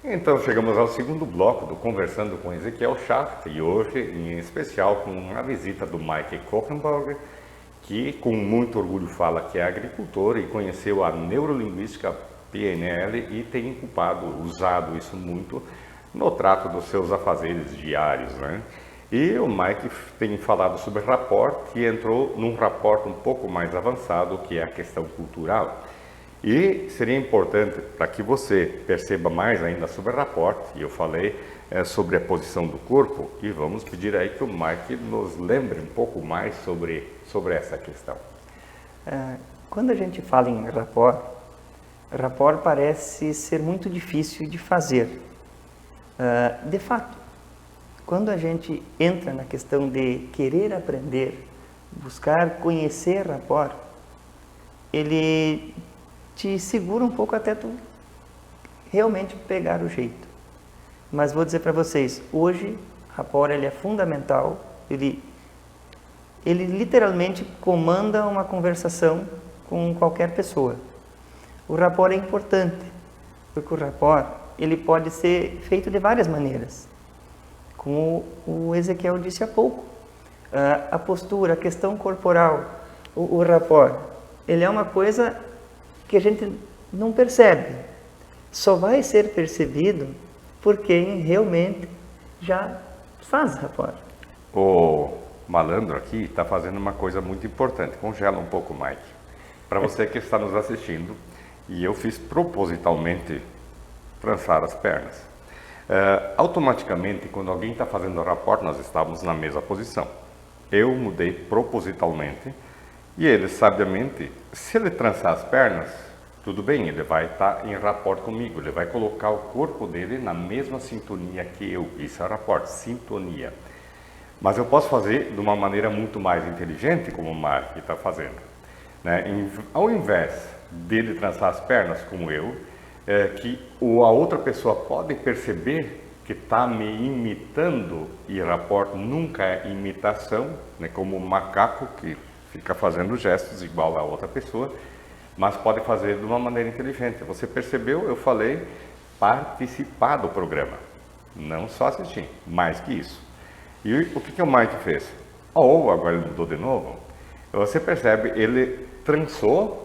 Então chegamos ao segundo bloco do Conversando com Ezequiel Schaft e hoje em especial com a visita do Mike Kochenberger, que com muito orgulho fala que é agricultor e conheceu a neurolinguística PNL e tem usado isso muito no trato dos seus afazeres diários, né? E o Mike tem falado sobre rapport e entrou num rapport um pouco mais avançado, que é a questão cultural. E seria importante para que você perceba mais ainda sobre rapport, e eu falei sobre a posição do corpo, e vamos pedir aí que o Mike nos lembre um pouco mais sobre essa questão. Quando a gente fala em rapport parece ser muito difícil de fazer. De fato, quando a gente entra na questão de querer aprender, buscar conhecer rapport, ele te segura um pouco até tu realmente pegar o jeito. Mas vou dizer para vocês, hoje rapport ele é fundamental, ele literalmente comanda uma conversação com qualquer pessoa. O rapport é importante, porque o rapport ele pode ser feito de várias maneiras. Como o Ezequiel disse há pouco, a postura, a questão corporal, o rapport, ele é uma coisa que a gente não percebe, só vai ser percebido por quem realmente já faz rapport. O malandro aqui está fazendo uma coisa muito importante, congela um pouco, Mike. Para você que está nos assistindo, e eu fiz propositalmente trançar as pernas. Automaticamente, quando alguém está fazendo rapport, nós estávamos na mesma posição. Eu mudei propositalmente e ele, sabiamente, se ele trançar as pernas, tudo bem, ele vai estar em rapport comigo, ele vai colocar o corpo dele na mesma sintonia que eu. Isso é rapport, sintonia. Mas eu posso fazer de uma maneira muito mais inteligente, como o Mark está fazendo. Né? Ao invés dele trançar as pernas, como eu, que a outra pessoa pode perceber que está me imitando, e rapport nunca é imitação, né? Como um macaco que fica fazendo gestos igual a outra pessoa, mas pode fazer de uma maneira inteligente. Você percebeu? Eu falei participar do programa, não só assistir, mais que isso. E o que o Mike fez? Agora ele mudou de novo. Você percebe, ele trançou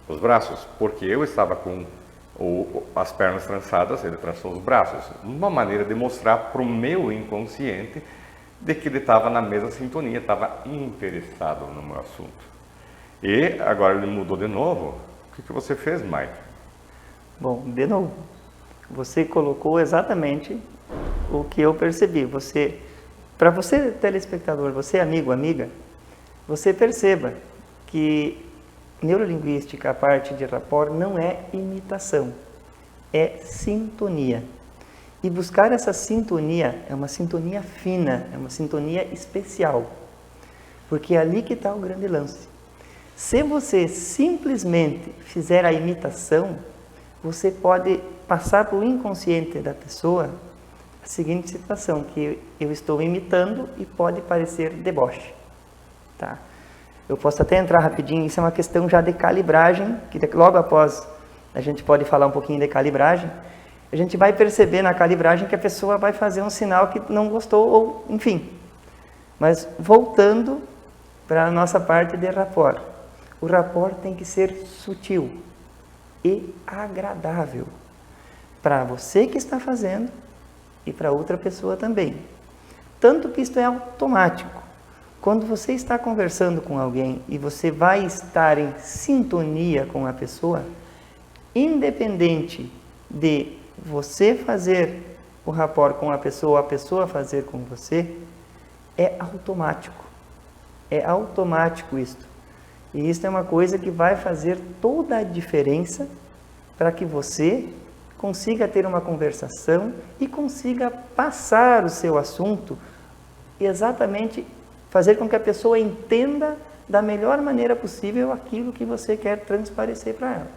os braços, porque eu estava com as pernas trançadas, ele trançou os braços. Uma maneira de mostrar para o meu inconsciente de que ele estava na mesma sintonia, estava interessado no meu assunto. E agora ele mudou de novo. O que você fez, Mike? Bom, de novo, você colocou exatamente o que eu percebi. Para você, telespectador, você amigo, amiga, você perceba que neurolinguística, a parte de rapport, não é imitação, é sintonia. E buscar essa sintonia é uma sintonia fina, é uma sintonia especial, porque é ali que está o grande lance. Se você simplesmente fizer a imitação, você pode passar para o inconsciente da pessoa a seguinte situação, que eu estou imitando e pode parecer deboche. Tá? Eu posso até entrar rapidinho, isso é uma questão já de calibragem, que logo após a gente pode falar um pouquinho de calibragem. A gente vai perceber na calibragem que a pessoa vai fazer um sinal que não gostou, ou enfim. Mas voltando para a nossa parte de rapport. O rapport tem que ser sutil e agradável para você que está fazendo e para outra pessoa também. Tanto que isso é automático. Quando você está conversando com alguém e você vai estar em sintonia com a pessoa, independente de você fazer o rapport com a pessoa fazer com você, é automático. É automático isto. E isso é uma coisa que vai fazer toda a diferença para que você consiga ter uma conversação e consiga passar o seu assunto exatamente fazer com que a pessoa entenda da melhor maneira possível aquilo que você quer transparecer para ela.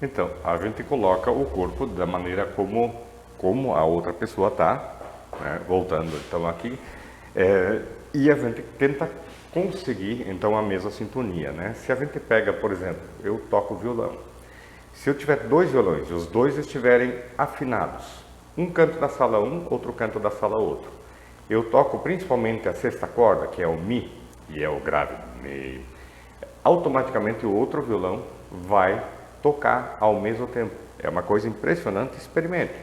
Então, a gente coloca o corpo da maneira como a outra pessoa está, né? Voltando então aqui, e a gente tenta conseguir então a mesma sintonia, né? Se a gente pega, por exemplo, eu toco violão, se eu tiver dois violões e os dois estiverem afinados, um canto da sala um, outro canto da sala outro, eu toco principalmente a sexta corda, que é o Mi, e é o grave do meio, automaticamente o outro violão vai tocar ao mesmo tempo. É uma coisa impressionante, experimente.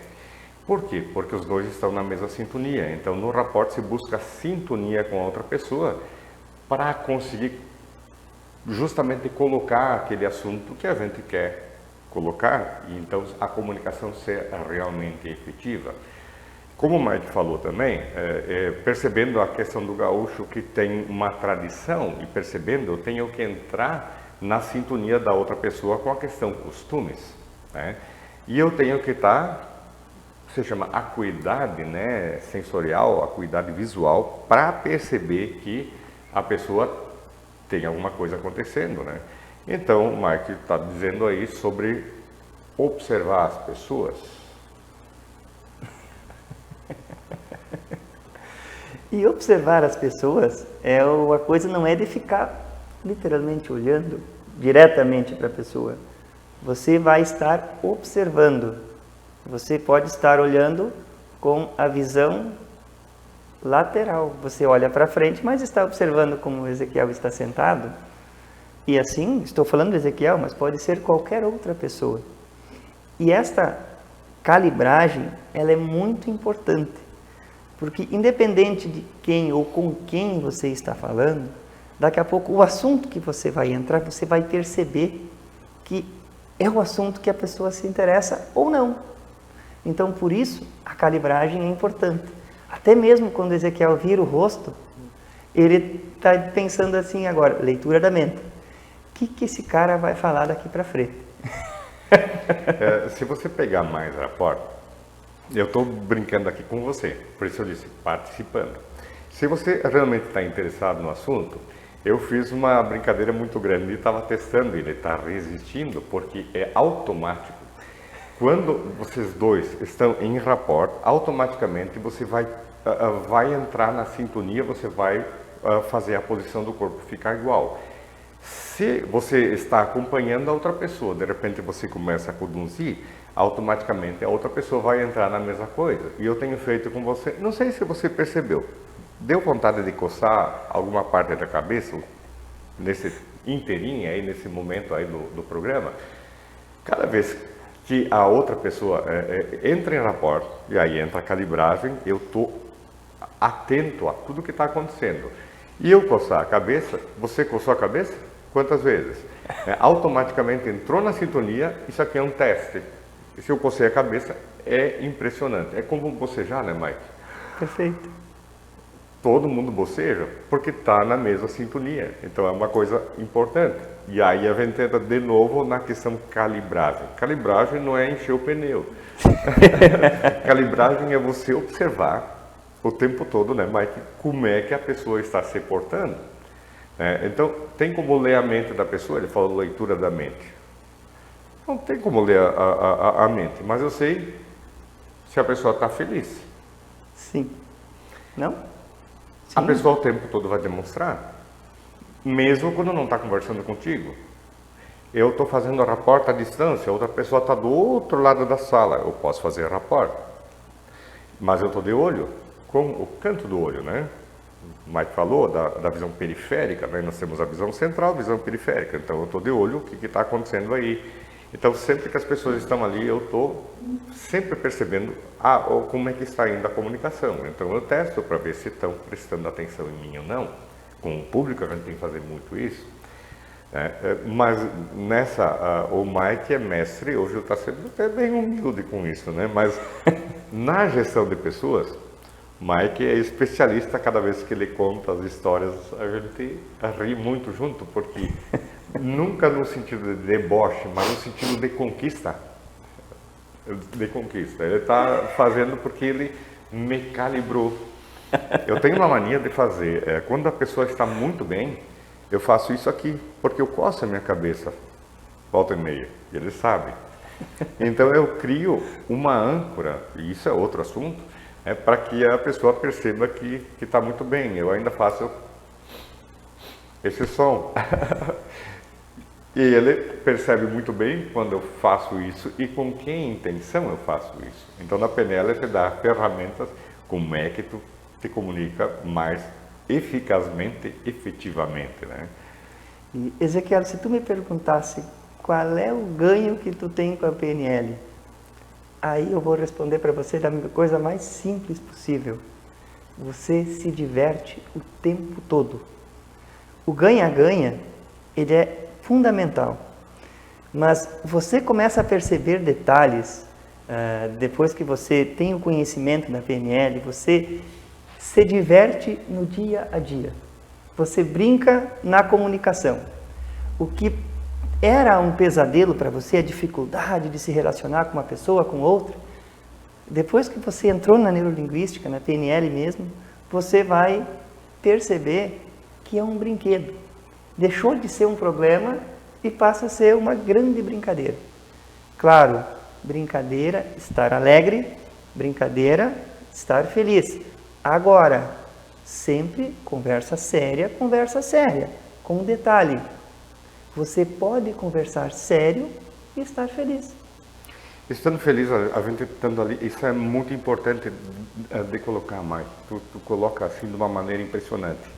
Por quê? Porque os dois estão na mesma sintonia. Então, no rapport se busca sintonia com a outra pessoa para conseguir justamente colocar aquele assunto que a gente quer colocar e então a comunicação ser realmente efetiva. Como o Mike falou também, percebendo a questão do gaúcho que tem uma tradição e percebendo, eu tenho que entrar na sintonia da outra pessoa com a questão costumes, né? E eu tenho que estar, se chama acuidade, né, sensorial, acuidade visual, para perceber que a pessoa tem alguma coisa acontecendo, né? Então, o Mike está dizendo aí sobre observar as pessoas. E observar as pessoas, a coisa não é de ficar literalmente olhando diretamente para a pessoa. Você vai estar observando. Você pode estar olhando com a visão lateral. Você olha para frente, mas está observando como Ezequiel está sentado. E assim, estou falando de Ezequiel, mas pode ser qualquer outra pessoa. E esta calibragem, ela é muito importante. Porque independente de quem ou com quem você está falando, daqui a pouco o assunto que você vai entrar, você vai perceber que é o assunto que a pessoa se interessa ou não. Então, por isso, a calibragem é importante. Até mesmo quando Ezequiel vira o rosto, ele está pensando assim agora, leitura da mente. O que esse cara vai falar daqui para frente? Se você pegar mais rapport, eu estou brincando aqui com você, por isso eu disse participando. Se você realmente está interessado no assunto, eu fiz uma brincadeira muito grande e estava testando, ele está resistindo porque é automático. Quando vocês dois estão em rapport, automaticamente você vai entrar na sintonia, você vai fazer a posição do corpo ficar igual. Se você está acompanhando a outra pessoa, de repente você começa a conduzir, automaticamente a outra pessoa vai entrar na mesma coisa. E eu tenho feito com você, não sei se você percebeu, deu vontade de coçar alguma parte da cabeça, nesse inteirinho aí, nesse momento aí do programa? Cada vez que a outra pessoa entra em rapport, e aí entra a calibragem, eu estou atento a tudo que está acontecendo. E eu coçar a cabeça, você coçou a cabeça? Quantas vezes? Automaticamente entrou na sintonia, isso aqui é um teste. E se eu cocei a cabeça, é impressionante. É como bocejar, né, Mike? Perfeito. Todo mundo boceja porque está na mesma sintonia. Então é uma coisa importante. E aí a gente entra de novo na questão calibragem. Calibragem não é encher o pneu. Calibragem é você observar o tempo todo, né, Mike, como é que a pessoa está se portando. Então, tem como ler a mente da pessoa? Ele falou leitura da mente. Não tem como ler a mente, mas eu sei se a pessoa está feliz. Sim. Não? Sim. A pessoa o tempo todo vai demonstrar, mesmo quando não está conversando contigo. Eu estou fazendo rapport à distância, outra pessoa está do outro lado da sala, eu posso fazer rapport, mas eu estou de olho com o canto do olho, né? O Mike falou da visão periférica, né? Nós temos a visão central, a visão periférica, então eu estou de olho o que está acontecendo aí. Então, sempre que as pessoas estão ali, eu estou sempre percebendo como é que está indo a comunicação. Então, eu testo para ver se estão prestando atenção em mim ou não. Com o público, a gente tem que fazer muito isso. Mas o Mike é mestre, hoje está sendo até bem humilde com isso, né? Mas na gestão de pessoas, Mike é especialista. Cada vez que ele conta as histórias, a gente ri muito junto, porque nunca no sentido de deboche, mas no sentido de conquista. Ele está fazendo porque ele me calibrou. Eu tenho uma mania de fazer, quando a pessoa está muito bem, eu faço isso aqui, porque eu coço a minha cabeça. volta e meia, e ele sabe. Então eu crio uma âncora, e isso é outro assunto, para que a pessoa perceba que está muito bem. Eu ainda faço esse som. E ele percebe muito bem quando eu faço isso e com que intenção eu faço isso. Então na PNL te dá ferramentas como é que tu te comunica mais eficazmente, efetivamente, né? E, Ezequiel, se tu me perguntasse qual é o ganho que tu tem com a PNL, aí eu vou responder para você da coisa mais simples possível. Você se diverte o tempo todo. O ganha-ganha, ele é fundamental. Mas você começa a perceber detalhes, depois que você tem o conhecimento da PNL, você se diverte no dia a dia. Você brinca na comunicação. O que era um pesadelo para você, a dificuldade de se relacionar com uma pessoa, com outra, depois que você entrou na neurolinguística, na PNL mesmo, você vai perceber que é um brinquedo. Deixou de ser um problema e passa a ser uma grande brincadeira. Claro, brincadeira, estar alegre, brincadeira, estar feliz. Agora, sempre conversa séria, com um detalhe. Você pode conversar sério e estar feliz. Estando feliz, a gente estando ali, isso é muito importante de colocar, Mike. Tu coloca assim de uma maneira impressionante.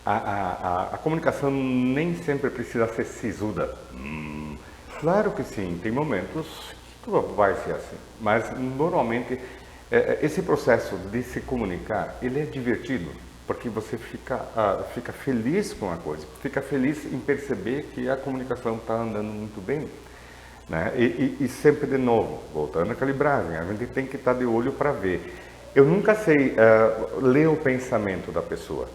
A comunicação nem sempre precisa ser sisuda. Claro que sim, tem momentos que tu vai ser assim. Mas normalmente esse processo de se comunicar, ele é divertido. Porque você fica feliz com a coisa, fica feliz em perceber que a comunicação está andando muito bem. Né? E sempre de novo, voltando à calibragem, a gente tem que estar de olho para ver. Eu nunca sei ler o pensamento da pessoa,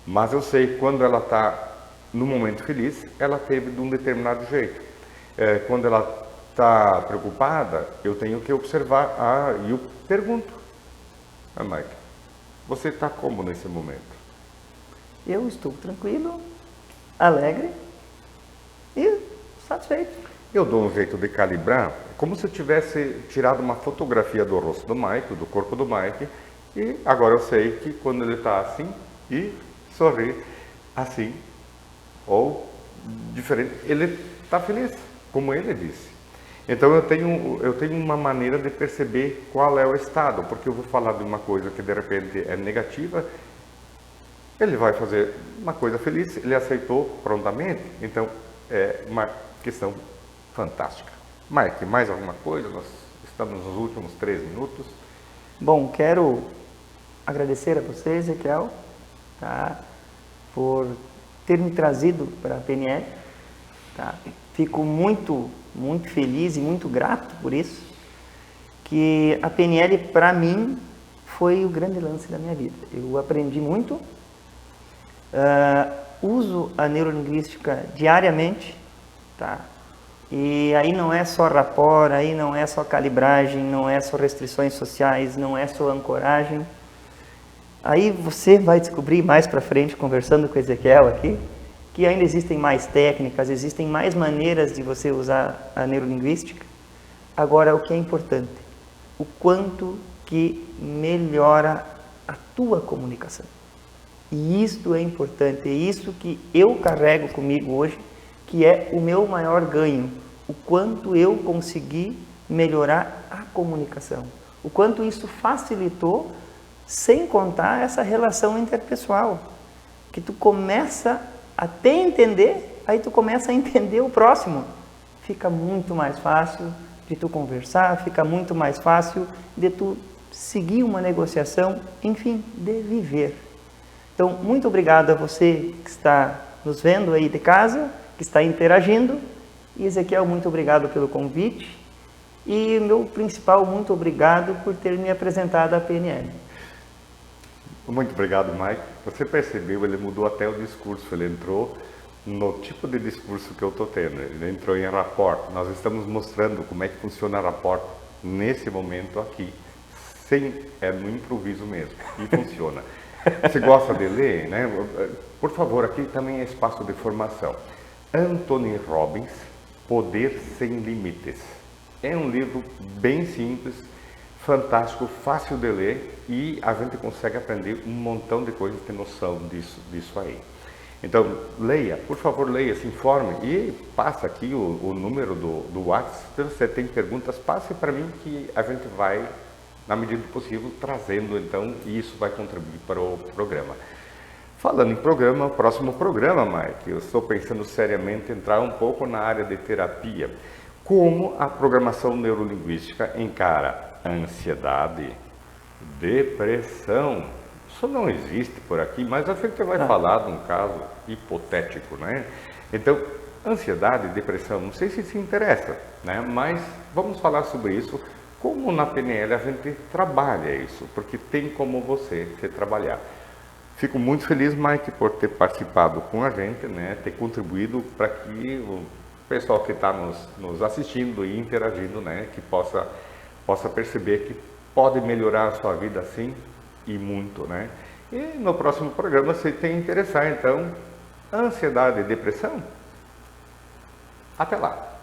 mas eu sei quando ela está no momento feliz, ela teve de um determinado jeito. Quando ela está preocupada, eu tenho que observar, e eu pergunto, Mike, você está como nesse momento? Eu estou tranquilo, alegre e satisfeito. Eu dou um jeito de calibrar, como se eu tivesse tirado uma fotografia do rosto do Mike, do corpo do Mike, e agora eu sei que quando ele está assim e sorri assim, ou diferente, ele está feliz, como ele disse. Então eu tenho uma maneira de perceber qual é o estado, porque eu vou falar de uma coisa que de repente é negativa, ele vai fazer uma coisa feliz, ele aceitou prontamente, então é uma questão fantástica. Mike, mais alguma coisa? Nós estamos nos últimos 3 minutos. Bom, quero agradecer a você, Ezequiel, tá, por ter me trazido para a PNL. Tá? Fico muito feliz e muito grato por isso, que a PNL para mim foi o grande lance da minha vida. Eu aprendi muito, uso a neurolinguística diariamente, tá? E aí não é só rapport, aí não é só calibragem, não é só restrições sociais, não é só ancoragem. Aí você vai descobrir mais para frente, conversando com o Ezequiel aqui, que ainda existem mais técnicas, existem mais maneiras de você usar a neurolinguística. Agora, o que é importante? O quanto que melhora a tua comunicação. E isto é importante, é isso que eu carrego comigo hoje, que é o meu maior ganho. O quanto eu consegui melhorar a comunicação. O quanto isso facilitou, sem contar essa relação interpessoal. Que tu começa até entender, aí tu começa a entender o próximo. Fica muito mais fácil de tu conversar, fica muito mais fácil de tu seguir uma negociação, enfim, de viver. Então, muito obrigado a você que está nos vendo aí de casa, que está interagindo. E Ezequiel, muito obrigado pelo convite. E meu principal, muito obrigado por ter me apresentado a PNL. Muito obrigado, Mike. Você percebeu, ele mudou até o discurso, ele entrou no tipo de discurso que eu estou tendo, ele entrou em rapport. Nós estamos mostrando como é que funciona rapport nesse momento aqui, no improviso mesmo, e funciona. Você gosta de ler, né? Por favor, aqui também é espaço de formação. Anthony Robbins, Poder Sem Limites. É um livro bem simples, fantástico, fácil de ler e a gente consegue aprender um montão de coisas, ter noção disso aí. Então, leia, por favor, leia, se informe e passa aqui o número do WhatsApp. Se você tem perguntas, passe para mim que a gente vai, na medida do possível, trazendo então e isso vai contribuir para o programa. Falando em programa, próximo programa, Mike, eu estou pensando seriamente em entrar um pouco na área de terapia. Como a programação neurolinguística encara ansiedade, depressão. Isso não existe por aqui, mas a gente vai falar de um caso hipotético, né? Então, ansiedade, depressão, não sei se se interessa, né? Mas vamos falar sobre isso, como na PNL a gente trabalha isso, porque tem como você trabalhar. Fico muito feliz, Mike, por ter participado com a gente, né? Ter contribuído para que o pessoal que está nos assistindo e interagindo, né? Que possa perceber que pode melhorar a sua vida assim e muito, né? E no próximo programa, se tem interessar, então, ansiedade e depressão? Até lá!